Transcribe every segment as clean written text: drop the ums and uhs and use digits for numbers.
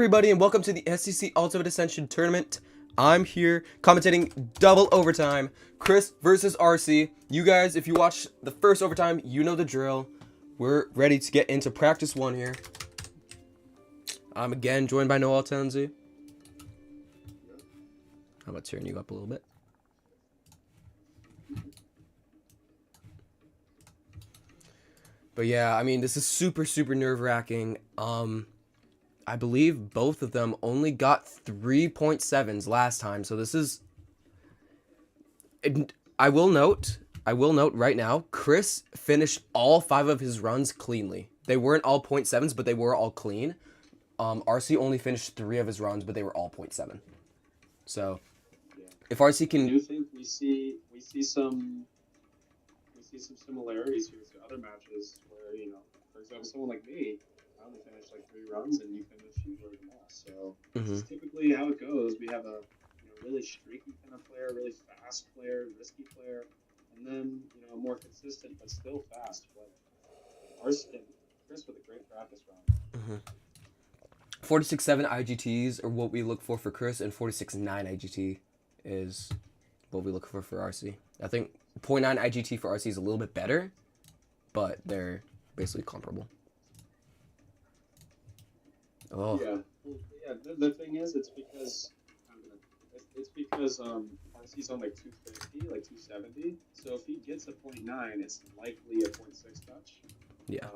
everybody, and welcome to the STC Ultimate Ascension Tournament. I'm here commentating double overtime. Chris versus Arcie. You guys, if you watch the first overtime, you know the drill. We're ready to get into practice one here. I'm again joined by Noel Tenzi. How about turn you up a little bit? But yeah, I mean, this is super nerve-wracking. I believe both of them only got 3.7s last time, so this is... I will note right now, Chris finished all 5 of his runs cleanly. They weren't all 0.7s, but they were all clean. Arcie only finished 3 of his runs, but they were all 0.7. So, if Arcie can... I do think we see some similarities here to other matches where, you know, for example, someone like me, I only finished like 3 runs and you finished usually more. So this is typically how it goes. We have a really streaky kind of player, really fast player, risky player, and then a more consistent but still fast player. Arcie, Chris with a great practice round. 46.7 IGTs are what we look for Chris, and 46.9 IGT is what we look for Arcie. I think 0.9 IGT for Arcie is a little bit better, but they're basically comparable. Oh. Yeah. The thing is, it's because Arcie's on like 250, like 270. So if he gets a 0.9, it's likely a 0.6 touch. Yeah.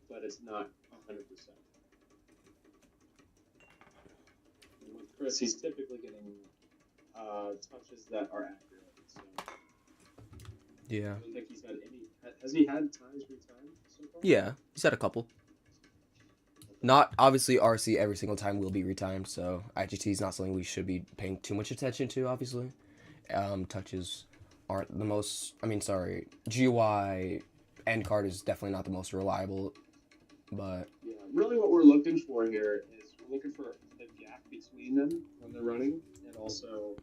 But it's not 100%. And with Chris, he's typically getting touches that are accurate. So yeah. I don't think he's had any. Has he had times retimed so far? Yeah, he's had a couple. Not obviously Arcie every single time will be retimed, so IGT is not something we should be paying too much attention to. Obviously, touches aren't the most. GUI end card is definitely not the most reliable, but yeah, really what we're looking for here is we're looking for the gap between them when they're running, and also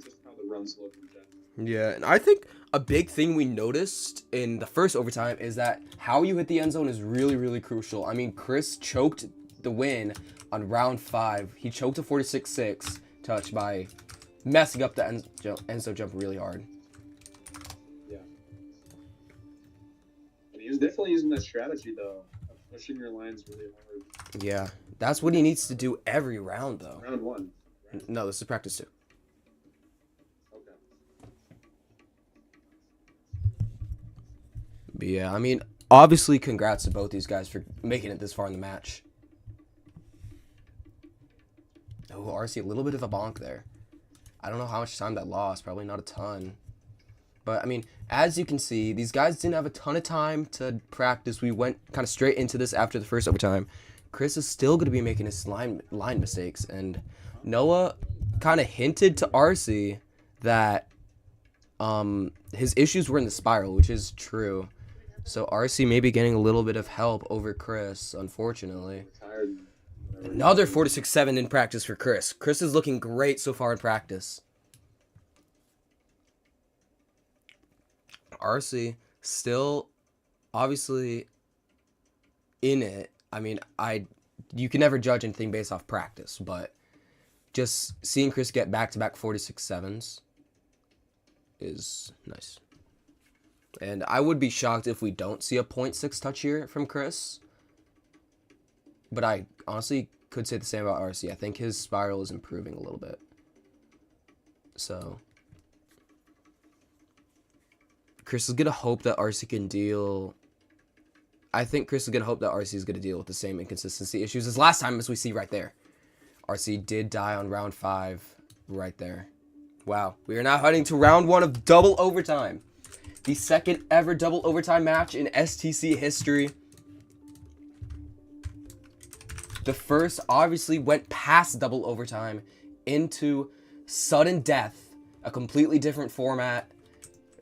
just how the runs look in general. Yeah, and I think a big thing we noticed in the first overtime is that how you hit the end zone is really crucial. I mean, Chris choked the win on round 5. He choked a 46-6 touch by messing up the end zone jump really hard. Yeah. And he was definitely using that strategy, though, of pushing your lines really hard. Yeah, that's what he needs to do every round, though. Round 1. Right? No, this is practice 2. But yeah, I mean, obviously, congrats to both these guys for making it this far in the match. Oh, Arcie, a little bit of a bonk there. I don't know how much time that lost. Probably not a ton. But, I mean, as you can see, these guys didn't have a ton of time to practice. We went kind of straight into this after the first overtime. Chris is still going to be making his line mistakes. And Noah kind of hinted to Arcie that his issues were in the spiral, which is true. So Arcie may be getting a little bit of help over Chris, unfortunately. Another 46.7 in practice for Chris. Chris is looking great so far in practice. Arcie still obviously in it. I mean, you can never judge anything based off practice, but just seeing Chris get back-to-back 46.7s is nice. And I would be shocked if we don't see a 0.6 touch here from Chris. But I honestly could say the same about Arcie. I think his spiral is improving a little bit. So Chris is going to hope that Arcie can deal... I think Chris is going to hope that Arcie is going to deal with the same inconsistency issues as last time, as we see right there. Arcie did die on round 5 right there. Wow. We are now heading to round 1 of double overtime. The second ever double overtime match in STC history. The first obviously went past double overtime into sudden death. A completely different format.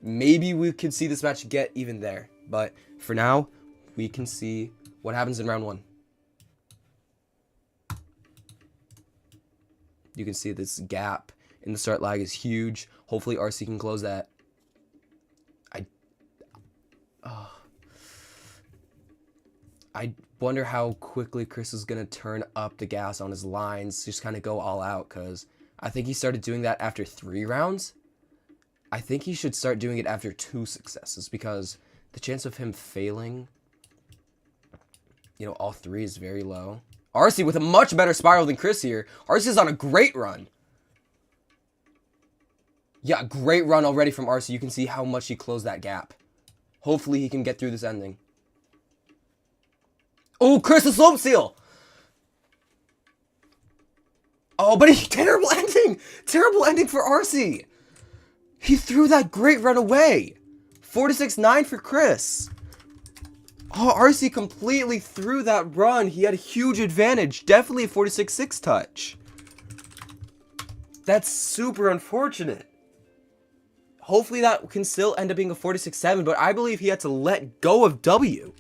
Maybe we could see this match get even there. But for now, we can see what happens in round 1. You can see this gap in the start lag is huge. Hopefully Arcie can close that. I wonder how quickly Chris is going to turn up the gas on his lines, just kind of go all out, because I think he started doing that after 3 rounds. I think he should start doing it after 2 successes, because the chance of him failing, you know, all 3 is very low. Arcie with a much better spiral than Chris here. Arcie's on a great run. Yeah, great run already from Arcie. You can see how much he closed that gap. Hopefully he can get through this ending. Oh, Chris, the slope seal! Oh, but terrible ending! Terrible ending for Arcie! He threw that great run away! 4-6-9 for Chris. Oh, Arcie completely threw that run. He had a huge advantage. Definitely a 4-6-6 touch. That's super unfortunate. Hopefully that can still end up being a 4-6-7, but I believe he had to let go of W.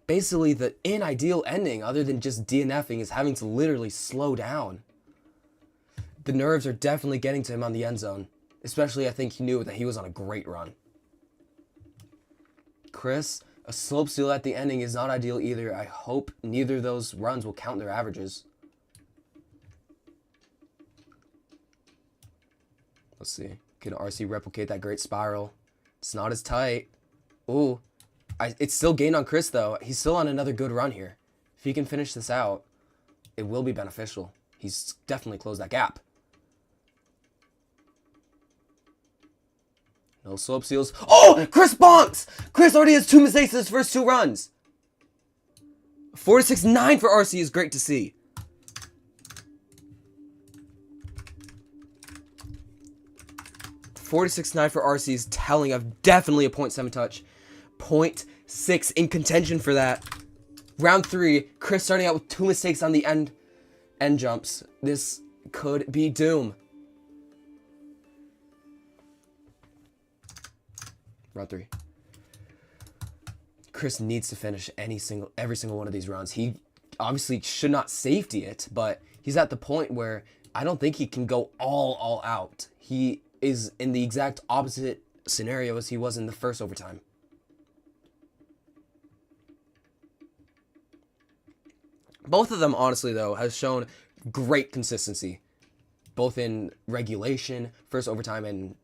Basically, the ideal ending, other than just DNFing, is having to literally slow down. The nerves are definitely getting to him on the end zone. Especially, I think he knew that he was on a great run. Chris, a slope seal at the ending is not ideal either. I hope neither of those runs will count their averages. Let's see. Can Arcie replicate that great spiral? It's not as tight. Ooh. It's still gained on Chris, though. He's still on another good run here. If he can finish this out, it will be beneficial. He's definitely closed that gap. No slope seals. Oh! Chris bonks! Chris already has 2 mistakes in his first 2 runs. 4-6-9 for Arcie is great to see. $46.9 for Arcie is telling of definitely a 0.7 touch. 0.6 in contention for that. Round 3, Chris starting out with 2 mistakes on the end jumps. This could be doom. Round 3. Chris needs to finish every single one of these rounds. He obviously should not safety it, but he's at the point where I don't think he can go all out. He is in the exact opposite scenario as he was in the first overtime. Both of them, honestly, though, has shown great consistency. Both in regulation, first overtime, and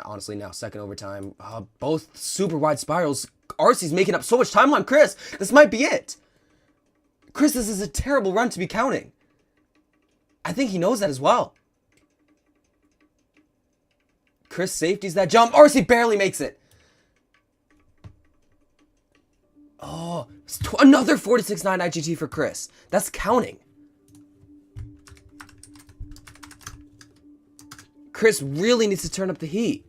honestly now second overtime. Both super wide spirals. Arcie's making up so much time on Chris. This might be it. Chris, this is a terrible run to be counting. I think he knows that as well. Chris safeties that jump. Arcie barely makes it. Oh, another 4-6-9 IGT for Chris. That's counting. Chris really needs to turn up the heat.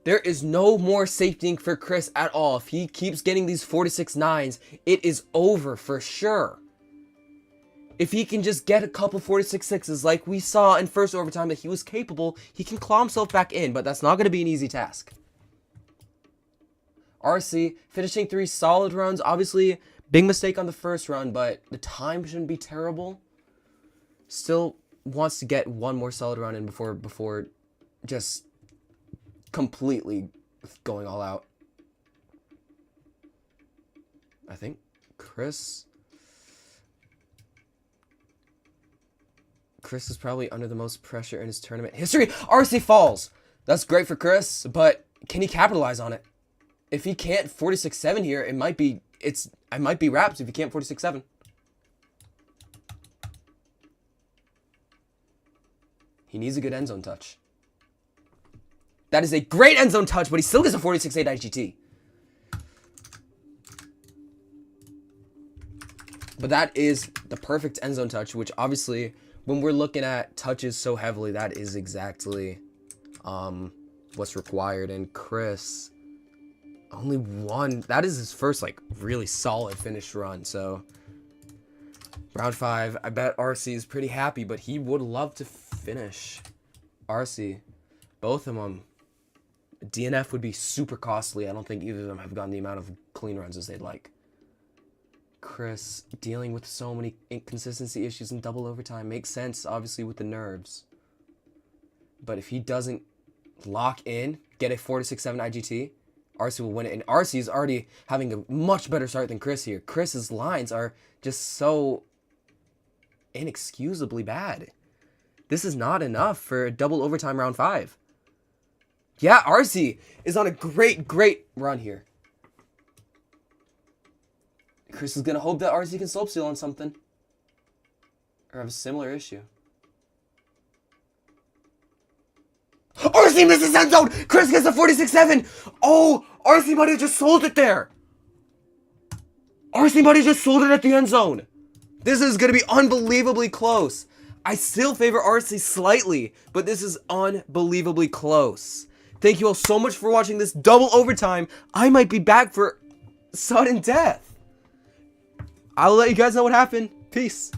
There is no more safetying for Chris at all. If he keeps getting these 4-6-9s, it is over for sure. If he can just get a couple 4-6-6s like we saw in first overtime that he was capable, he can claw himself back in, but that's not going to be an easy task. Arcie finishing 3 solid runs. Obviously, big mistake on the first run, but the time shouldn't be terrible. Still wants to get one more solid run in before just completely going all out. I think Chris is probably under the most pressure in his tournament history. Arcie falls. That's great for Chris, but can he capitalize on it? If he can't 4-6-7 here, it might be wraps if he can't 4-6-7. He needs a good end zone touch. That is a great end zone touch, but he still gets a 4-6-8 IGT. But that is the perfect end zone touch, which obviously, when we're looking at touches so heavily, that is exactly what's required. And Chris, only one. That is his first, like, really solid finish run. So, round 5, I bet Arcie is pretty happy, but he would love to finish. Arcie, both of them. DNF would be super costly. I don't think either of them have gotten the amount of clean runs as they'd like. Chris, dealing with so many inconsistency issues in double overtime. Makes sense, obviously, with the nerves. But if he doesn't lock in, get a 4-6-7 IGT. Arcie will win it, and Arcie is already having a much better start than Chris here. Chris's lines are just so inexcusably bad. This is not enough for a double overtime round 5. Yeah, Arcie is on a great run here. Chris is going to hope that Arcie can slope steal on something. Or have a similar issue. Arcie misses end zone! Chris gets a 46-7! Oh, Arcie might have just sold it there! Arcie might have just sold it at the end zone! This is going to be unbelievably close. I still favor Arcie slightly, but this is unbelievably close. Thank you all so much for watching this double overtime. I might be back for sudden death. I'll let you guys know what happened. Peace.